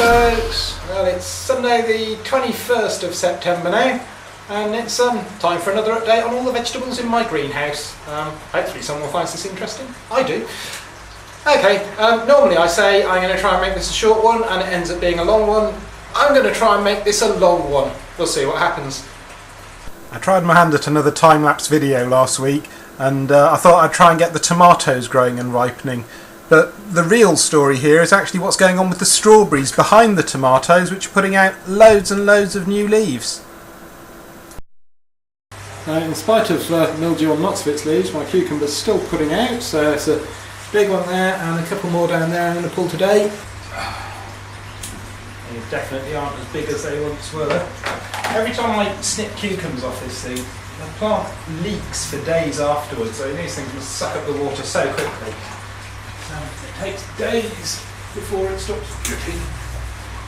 folks! Well, it's Sunday the 21st of September now, and it's time for another update on all the vegetables in my greenhouse. Hopefully someone finds this interesting. I do. Okay, normally I say I'm going to try and make this a short one, and it ends up being a long one. I'm going to try and make this a long one. We'll see what happens. I tried my hand at another time-lapse video last week, and I thought I'd try and get the tomatoes growing and ripening. But the real story here is actually what's going on with the strawberries behind the tomatoes, which are putting out loads and loads of new leaves. In spite of mildew on lots of its leaves, my cucumber's still putting out, so it's a big one there and a couple more down there I'm going to pull today. They definitely aren't as big as they once were. Every time I snip cucumbers off this thing, the plant leaks for days afterwards, so these things must suck up the water so quickly. It takes days before it stops dripping.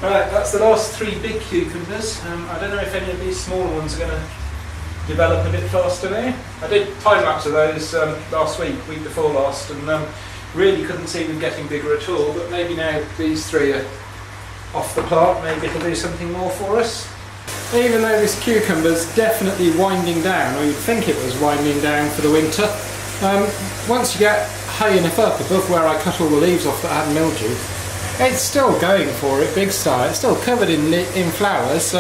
Right, that's the last three big cucumbers. I don't know if any of these smaller ones are going to develop a bit faster now. I did time lapse of those last week before last, and really couldn't see them getting bigger at all, but maybe now these three are off the plant, maybe it'll do something more for us. Even though this cucumber's definitely winding down, or you'd think it was winding down for the winter, once you get high enough up above where I cut all the leaves off that had mildew, it's still going for it, big style. It's still covered in flowers.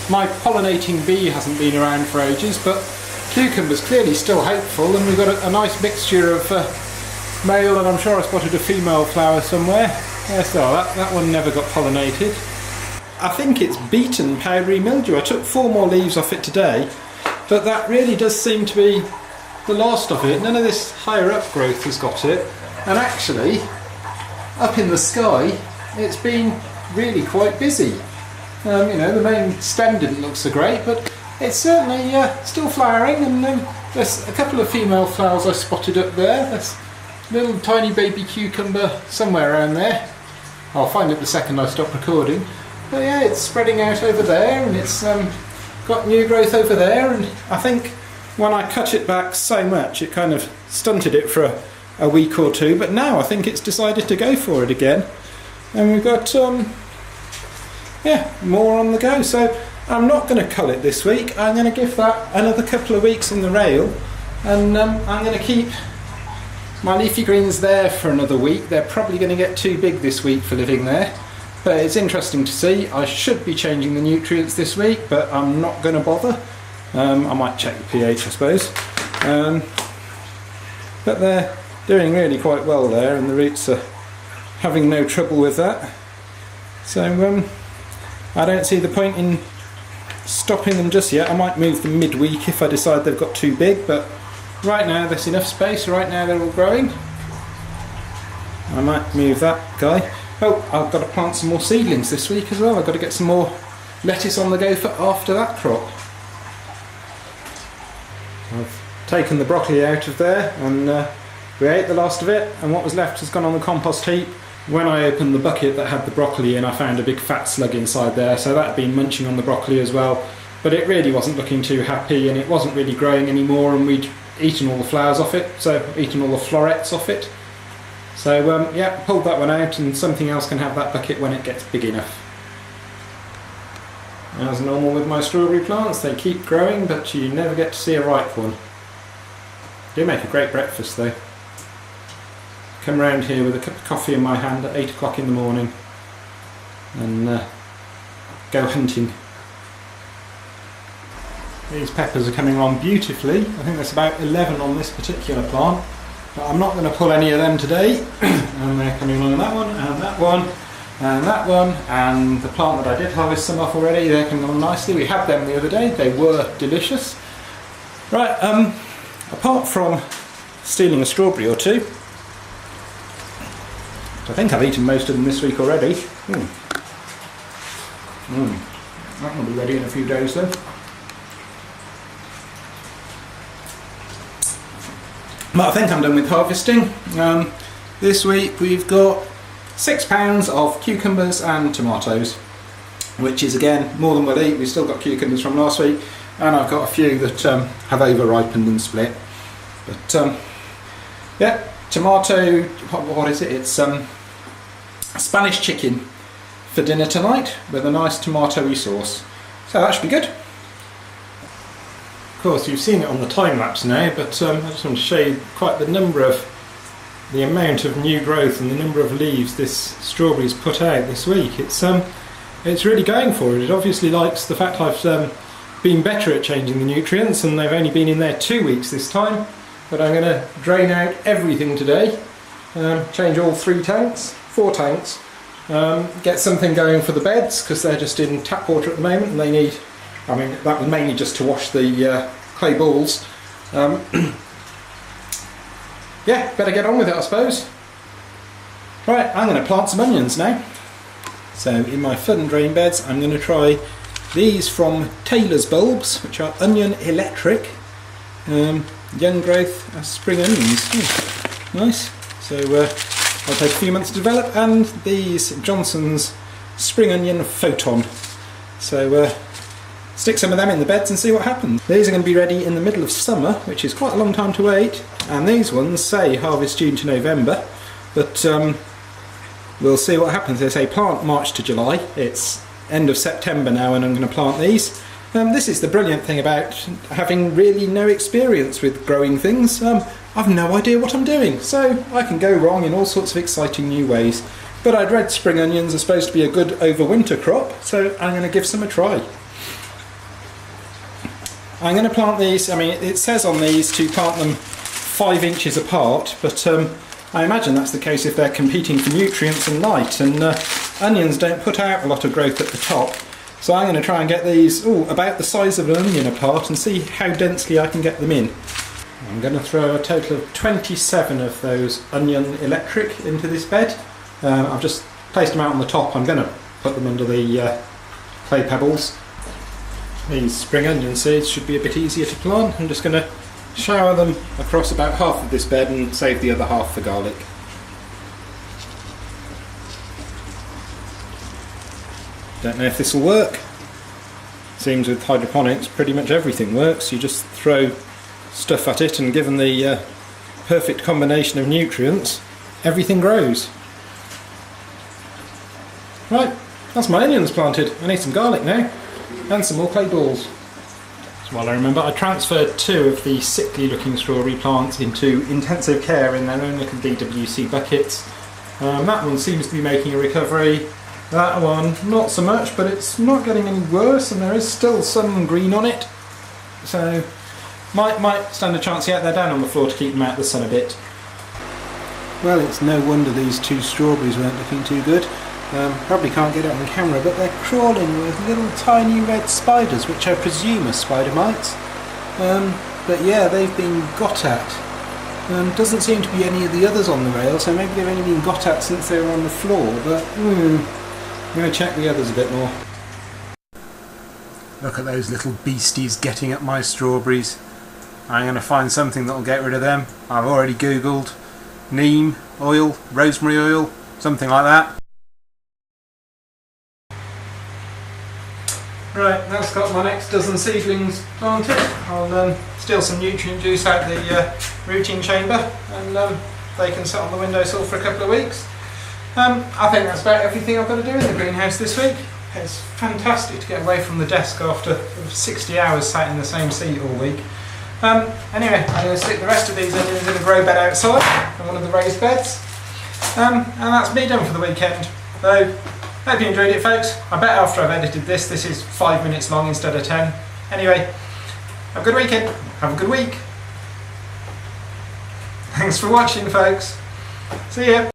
My pollinating bee hasn't been around for ages, but cucumber's clearly still hopeful, and we've got a nice mixture of male, and I'm sure I spotted a female flower somewhere. Yes, so that one never got pollinated. I think it's beaten powdery mildew. I took 4 more leaves off it today, but that really does seem to be the last of it. None of this higher up growth has got it, and actually up in the sky it's been really quite busy. You know, the main stem didn't look so great, but it's certainly still flowering, and there's a couple of female flowers I spotted up there. There's a little tiny baby cucumber somewhere around there. I'll find it the second I stop recording. But yeah, it's spreading out over there, and it's got new growth over there, and I think when I cut it back so much it kind of stunted it for a week or two, but now I think it's decided to go for it again, and we've got more on the go. So I'm not going to cull it this week. I'm going to give that another couple of weeks in the rail, and I'm going to keep my leafy greens there for another week. They're probably going to get too big this week for living there, but it's interesting to see. I should be changing the nutrients this week, but I'm not going to bother. I might check the pH, I suppose, but they're doing really quite well there, and the roots are having no trouble with that, so I don't see the point in stopping them just yet. I might move them midweek if I decide they've got too big, but right now there's enough space. Right now they're all growing. I might move that guy. Oh, I've got to plant some more seedlings this week as well. I've got to get some more lettuce on the go for after that crop. I've taken the broccoli out of there, and we ate the last of it, and what was left has gone on the compost heap. When I opened the bucket that had the broccoli in, I found a big fat slug inside there, so that had been munching on the broccoli as well, but it really wasn't looking too happy, and it wasn't really growing anymore, and we'd eaten all the flowers off it, so eaten all the florets off it. So yeah, pulled that one out, and something else can have that bucket when it gets big enough. As normal with my strawberry plants, they keep growing, but you never get to see a ripe one. They do make a great breakfast though. Come round here with a cup of coffee in my hand at 8 o'clock in the morning and go hunting. These peppers are coming along beautifully. I think there's about 11 on this particular plant, but I'm not going to pull any of them today. And they're coming along, that one, and that one, and that one, and the plant that I did harvest some off already, they're coming along nicely. We had them the other day, they were delicious. Right, apart from stealing a strawberry or two, I think I've eaten most of them this week already. That will be ready in a few days though. But I think I'm done with harvesting. This week we've got 6 pounds of cucumbers and tomatoes, which is again more than we'll eat. We've still got cucumbers from last week, and I've got a few that have over ripened and split. But yeah, tomato, what is it? It's Spanish chicken for dinner tonight with a nice tomatoey sauce. So that should be good. Of course, you've seen it on the time lapse now, but I just want to show you quite the amount of new growth and the number of leaves this strawberry's put out this week. It's really going for it. It obviously likes the fact I've been better at changing the nutrients, and they've only been in there 2 weeks this time. But I'm going to drain out everything today, change all 4 tanks, get something going for the beds because they're just in tap water at the moment, and they need, I mean, that was mainly just to wash the clay balls. Yeah, better get on with it, I suppose. Right, I'm going to plant some onions now. So in my flood and drain beds, I'm going to try these from Taylor's bulbs, which are onion electric, young growth spring onions. Nice. So I'll take a few months to develop, and these Johnson's spring onion photon. So stick some of them in the beds and see what happens. These are going to be ready in the middle of summer, which is quite a long time to wait. And these ones say harvest June to November, but we'll see what happens. They say plant March to July. It's end of September now and I'm going to plant these. This is the brilliant thing about having really no experience with growing things. I've no idea what I'm doing, so I can go wrong in all sorts of exciting new ways. But I'd read spring onions are supposed to be a good overwinter crop, so I'm going to give some a try. I'm going to plant these, I mean it says on these to plant them 5 inches apart, but I imagine that's the case if they're competing for nutrients and light, and onions don't put out a lot of growth at the top. So I'm going to try and get these about the size of an onion apart and see how densely I can get them in. I'm going to throw a total of 27 of those onion electric into this bed. I've just placed them out on the top. I'm going to put them under the clay pebbles. These spring onion seeds should be a bit easier to plant. I'm just going to shower them across about half of this bed and save the other half for garlic. Don't know if this will work. Seems with hydroponics pretty much everything works. You just throw stuff at it and given the perfect combination of nutrients, everything grows. Right, that's my onions planted. I need some garlic now and some more clay balls. So while I remember, I transferred 2 of the sickly looking strawberry plants into intensive care in their own little DWC buckets. That one seems to be making a recovery. That one, not so much, but it's not getting any worse, and there is still some green on it. So, might stand a chance yet. They're down on the floor to keep them out of the sun a bit. Well, it's no wonder these 2 strawberries weren't looking too good. Probably can't get it on camera, but they're crawling with little tiny red spiders, which I presume are spider mites. But yeah, they've been got at. Doesn't seem to be any of the others on the rail, so maybe they've only been got at since they were on the floor, but I'm going to check the others a bit more. Look at those little beasties getting at my strawberries. I'm going to find something that will get rid of them. I've already googled neem oil, rosemary oil, something like that. Right, that's got my next dozen seedlings planted. I'll steal some nutrient juice out the rooting chamber, and they can sit on the windowsill for a couple of weeks. I think that's about everything I've got to do in the greenhouse this week. It's fantastic to get away from the desk after 60 hours sat in the same seat all week. Anyway, I'm going to stick the rest of these onions in a grow bed outside, in one of the raised beds. And that's me done for the weekend. So, hope you enjoyed it, folks. I bet after I've edited this is 5 minutes long instead of 10. Anyway, have a good weekend. Have a good week. Thanks for watching, folks. See ya.